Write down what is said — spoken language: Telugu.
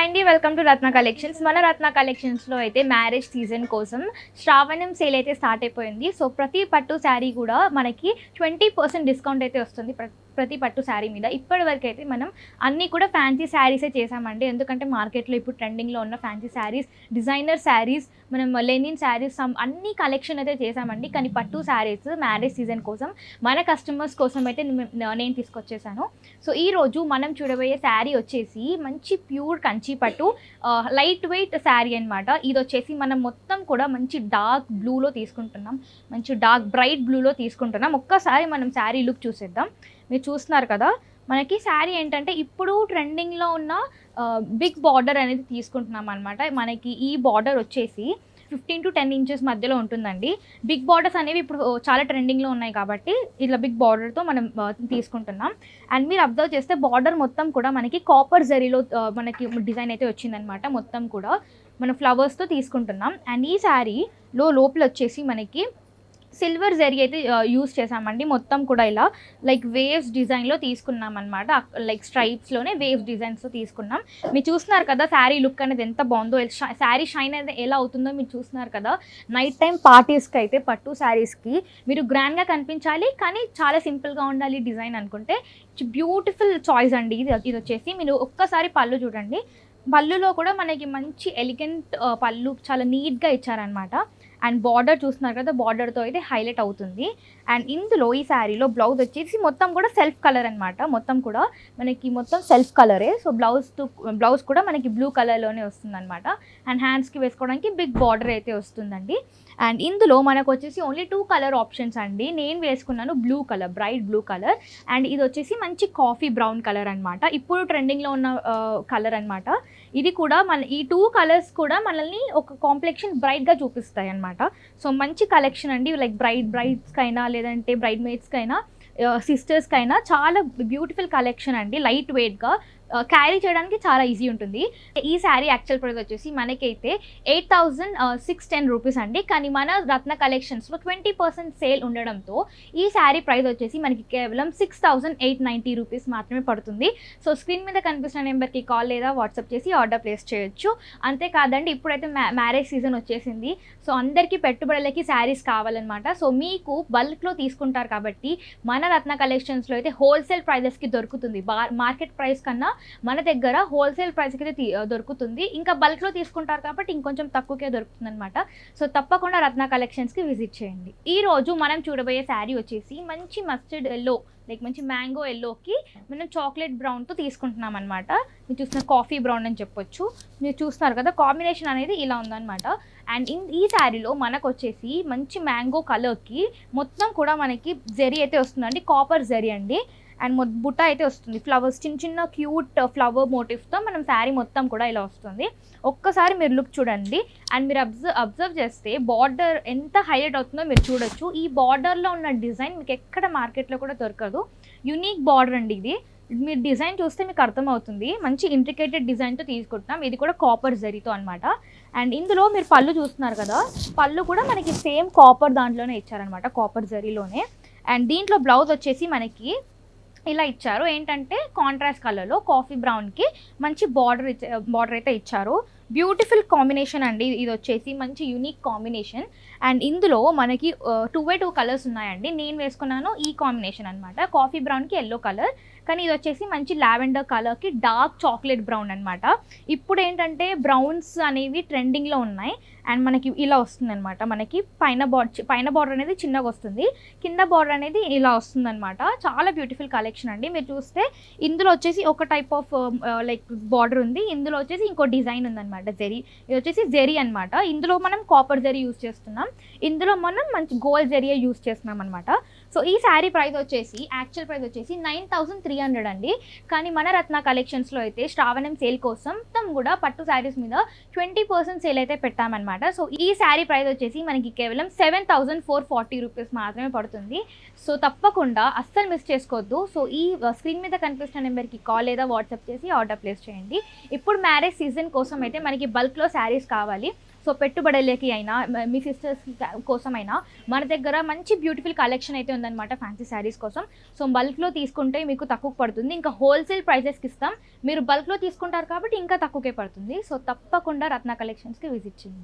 హాయ్ అండి, వెల్కమ్ టు రత్న కలెక్షన్స్. మన రత్న కలెక్షన్స్లో అయితే మ్యారేజ్ సీజన్ కోసం శ్రావణం సేల్ అయితే స్టార్ట్ అయిపోయింది. సో ప్రతి పట్టు శారీ కూడా మనకి 20% డిస్కౌంట్ అయితే వస్తుంది ప్రతి పట్టు శారీ మీద. ఇప్పటివరకు అయితే మనం అన్నీ కూడా ఫ్యాన్సీ శారీసే చేసామండి. ఎందుకంటే మార్కెట్లో ఇప్పుడు ట్రెండింగ్లో ఉన్న ఫ్యాన్సీ శారీస్, డిజైనర్ శారీస్, మనం లెనిన్ శారీస్ అన్ని కలెక్షన్ అయితే చేసామండి. కానీ పట్టు శారీస్ మ్యారేజ్ సీజన్ కోసం మన కస్టమర్స్ కోసం అయితే నేను తీసుకొచ్చేసాను. సో ఈరోజు మనం చూడబోయే శారీ వచ్చేసి మంచి ప్యూర్ కంచి పట్టు లైట్ వెయిట్ శారీ అనమాట. ఇది వచ్చేసి మనం మొత్తం కూడా మంచి డార్క్ బ్లూలో తీసుకుంటున్నాం, మంచి డార్క్ బ్రైట్ బ్లూలో తీసుకుంటున్నాం. ఒక్కసారి మనం శారీ లుక్ చూసేద్దాం. మీరు చూస్తున్నారు కదా, మనకి శారీ ఏంటంటే ఇప్పుడు ట్రెండింగ్లో ఉన్న బిగ్ బార్డర్ అనేది తీసుకుంటున్నాం అనమాట. మనకి ఈ బార్డర్ వచ్చేసి 15 to 10 ఇంచెస్ మధ్యలో ఉంటుందండి. బిగ్ బార్డర్స్ అనేవి ఇప్పుడు చాలా ట్రెండింగ్లో ఉన్నాయి కాబట్టి ఇట్లా బిగ్ బార్డర్తో మనం తీసుకుంటున్నాం. అండ్ మీరు అబ్జర్వ్ చేస్తే బార్డర్ మొత్తం కూడా మనకి కాపర్ జరీలో మనకి డిజైన్ అయితే వచ్చిందనమాట. మొత్తం కూడా మనం ఫ్లవర్స్తో తీసుకుంటున్నాం. అండ్ ఈ శారీలో లోపల వచ్చేసి మనకి సిల్వర్ జరీ అయితే యూస్ చేసామండి. మొత్తం కూడా ఇలా లైక్ వేవ్స్ డిజైన్లో తీసుకున్నాం అనమాట. లైక్ స్ట్రైప్స్లోనే వేవ్స్ డిజైన్స్తో తీసుకున్నాం. మీరు చూస్తున్నారు కదా శారీ లుక్ అనేది ఎంత బాగుందో, శారీ షైన్ అనేది ఎలా అవుతుందో మీరు చూస్తున్నారు కదా. నైట్ టైం పార్టీస్కి అయితే పట్టు శారీస్కి మీరు గ్రాండ్గా కనిపించాలి కానీ చాలా సింపుల్గా ఉండాలి డిజైన్ అనుకుంటే బ్యూటిఫుల్ చాయిస్ అండి ఇది వచ్చేసి. మీరు ఒక్కసారి పళ్ళు చూడండి. పళ్ళులో కూడా మనకి మంచి ఎలిగెంట్ పళ్ళు చాలా నీట్గా ఇచ్చారనమాట. అండ్ బార్డర్ చూస్తున్నారు కదా, బార్డర్తో అయితే హైలైట్ అవుతుంది. అండ్ ఇందులో ఈ శారీలో బ్లౌజ్ వచ్చేసి మొత్తం కూడా సెల్ఫ్ కలర్ అనమాట. మొత్తం కూడా మనకి మొత్తం సెల్ఫ్ కలరే. సో బ్లౌజ్ కూడా మనకి బ్లూ కలర్లోనే వస్తుంది అనమాట. అండ్ హ్యాండ్స్కి వేసుకోవడానికి బిగ్ బార్డర్ అయితే వస్తుందండి. అండ్ ఇందులో మనకు వచ్చేసి ఓన్లీ 2 కలర్ ఆప్షన్స్ అండి. నేను వేసుకున్నాను blue colour, bright blue colour. And ఇది వచ్చేసి మంచి కాఫీ బ్రౌన్ కలర్ అనమాట. ఇప్పుడు ట్రెండింగ్లో ఉన్న కలర్ అనమాట. ఇది కూడా ఈ 2 కలర్స్ కూడా మనల్ని ఒక కాంప్లెక్షన్ బ్రైట్గా చూపిస్తాయి అనమాట. సో మంచి కలెక్షన్ అండి. లైక్ బ్రైడ్స్కైనా లేదంటే బ్రైడ్ మేడ్స్కైనా సిస్టర్స్కైనా చాలా బ్యూటిఫుల్ కలెక్షన్ అండి. లైట్ వెయిట్గా క్యారీ చేయడానికి చాలా ఈజీ ఉంటుంది. ఈ శారీ యాక్చువల్ ప్రైస్ వచ్చేసి మనకైతే 8,610 రూపీస్ అండి. కానీ మన రత్న కలెక్షన్స్లో 20% సేల్ ఉండడంతో ఈ శారీ ప్రైస్ వచ్చేసి మనకి కేవలం 6,890 రూపీస్ మాత్రమే పడుతుంది. సో స్క్రీన్ మీద కనిపిస్తున్న నెంబర్కి కాల్ లేదా వాట్సాప్ చేసి ఆర్డర్ ప్లేస్ చేయొచ్చు. అంతేకాదండి, ఇప్పుడైతే మ్యారేజ్ సీజన్ వచ్చేసింది. సో అందరికీ పెట్టుబడులకి శారీస్ కావాలన్నమాట. సో మీకు బల్క్లో తీసుకుంటారు కాబట్టి మన రత్న కలెక్షన్స్లో అయితే హోల్సేల్ ప్రైజెస్కి దొరుకుతుంది. మార్కెట్ ప్రైస్ కన్నా మన దగ్గర హోల్సేల్ ప్రైస్కి అయితే దొరుకుతుంది. ఇంకా బల్క్లో తీసుకుంటారు కాబట్టి ఇంకొంచెం తక్కువకే దొరుకుతుంది అనమాట. సో తప్పకుండా రత్న కలెక్షన్స్కి విజిట్ చేయండి. ఈరోజు మనం చూడబోయే శారీ వచ్చేసి మంచి మస్టర్డ్ ఎల్లో, లైక్ మంచి మ్యాంగో ఎల్లోకి మనం చాక్లెట్ బ్రౌన్తో తీసుకుంటున్నాం అనమాట. మీరు చూసిన కాఫీ బ్రౌన్ అని చెప్పొచ్చు. మీరు చూస్తున్నారు కదా, కాంబినేషన్ అనేది ఇలా ఉందన్నమాట. అండ్ ఈ శారీలో మనకు వచ్చేసి మంచి మ్యాంగో కలర్కి మొత్తం కూడా మనకి జరీ అయితే వస్తుందండి, కాపర్ జరీ అండి. అండ్ బుట్ట అయితే వస్తుంది, ఫ్లవర్స్, చిన్న చిన్న క్యూట్ ఫ్లవర్ మోటివ్తో మనం శారీ మొత్తం కూడా ఇలా వస్తుంది. ఒక్కసారి మీరు లుక్ చూడండి. అండ్ మీరు అబ్జర్వ్ చేస్తే బార్డర్ ఎంత హైలైట్ అవుతుందో మీరు చూడొచ్చు. ఈ బార్డర్లో ఉన్న డిజైన్ మీకు ఎక్కడ మార్కెట్లో కూడా దొరకదు. యునిక్ బార్డర్ అండి ఇది. మీరు డిజైన్ చూస్తే మీకు అర్థమవుతుంది. మంచి ఇంట్రికేటెడ్ డిజైన్తో తీసుకుంటున్నాం. ఇది కూడా కాపర్ జరీతో అనమాట. అండ్ ఇందులో మీరు పళ్ళు చూస్తున్నారు కదా, పళ్ళు కూడా మనకి సేమ్ కాపర్ దాంట్లోనే ఇచ్చారనమాట, కాపర్ జరీలోనే. అండ్ దీంట్లో బ్లౌజ్ వచ్చేసి మనకి ఇలా ఇచ్చారు. ఏంటంటే కాంట్రాస్ట్ కలర్లో కాఫీ బ్రౌన్కి మంచి బార్డర్ అయితే ఇచ్చారు. బ్యూటిఫుల్ కాంబినేషన్ అండి ఇది వచ్చేసి, మంచి యూనిక్ కాంబినేషన్. అండ్ ఇందులో మనకి 2 కలర్స్ ఉన్నాయండి. నేను వేసుకున్నాను ఈ కాంబినేషన్ అనమాట, కాఫీ బ్రౌన్కి ఎల్లో కలర్. కానీ ఇది వచ్చేసి మంచి లావెండర్ కలర్కి డార్క్ చాక్లెట్ బ్రౌన్ అనమాట. ఇప్పుడు ఏంటంటే బ్రౌన్స్ అనేవి ట్రెండింగ్లో ఉన్నాయి. అండ్ మనకి ఇలా వస్తుంది అనమాట. మనకి పైన బార్డర్ అనేది చిన్నగా వస్తుంది, కింద బార్డర్ అనేది ఇలా వస్తుంది అనమాట. చాలా బ్యూటిఫుల్ కలెక్షన్ అండి. మీరు చూస్తే ఇందులో వచ్చేసి ఒక టైప్ ఆఫ్ లైక్ బార్డర్ ఉంది, ఇందులో వచ్చేసి ఇంకో డిజైన్ ఉందన్నమాట. జరీ, ఇది వచ్చేసి జరీ అనమాట. ఇందులో మనం కాపర్ జరీ యూస్ చేస్తున్నాం, ఇందులో మనం మంచి గోల్డ్ జరీయే యూస్ చేస్తున్నాం అనమాట. సో ఈ శారీ ప్రైస్ వచ్చేసి యాక్చువల్ ప్రైస్ వచ్చేసి 9,300 అండి. కానీ మన రత్న కలెక్షన్స్లో అయితే శ్రావణం సేల్ కోసం మొత్తం కూడా పట్టు శారీస్ మీద 20% సేల్ అయితే పెట్టామన్నమాట. సో ఈ శారీ ప్రైస్ వచ్చేసి మనకి కేవలం 7,440 రూపీస్ మాత్రమే పడుతుంది. సో తప్పకుండా అస్సలు మిస్ చేసుకోవద్దు. సో ఈ స్క్రీన్ మీద కనిపిస్తున్న నెంబర్కి కాల్ లేదా వాట్సాప్ చేసి ఆర్డర్ ప్లేస్ చేయండి. ఇప్పుడు మ్యారేజ్ సీజన్ కోసం అయితే మనకి బల్క్లో శారీస్ కావాలి. సో పెట్టుబడులకి అయినా మీ సిస్టర్స్ కోసమైనా మన దగ్గర మంచి బ్యూటిఫుల్ కలెక్షన్ అయితే ఉందన్నమాట ఫ్యాన్సీ శారీస్ కోసం. సో బల్క్లో తీసుకుంటే మీకు తక్కువ పడుతుంది, ఇంకా హోల్సేల్ ప్రైజెస్కి ఇస్తాం. మీరు బల్క్లో తీసుకుంటారు కాబట్టి ఇంకా తక్కువకే పడుతుంది. సో తప్పకుండా రత్న కలెక్షన్స్కి విజిట్ చేయండి.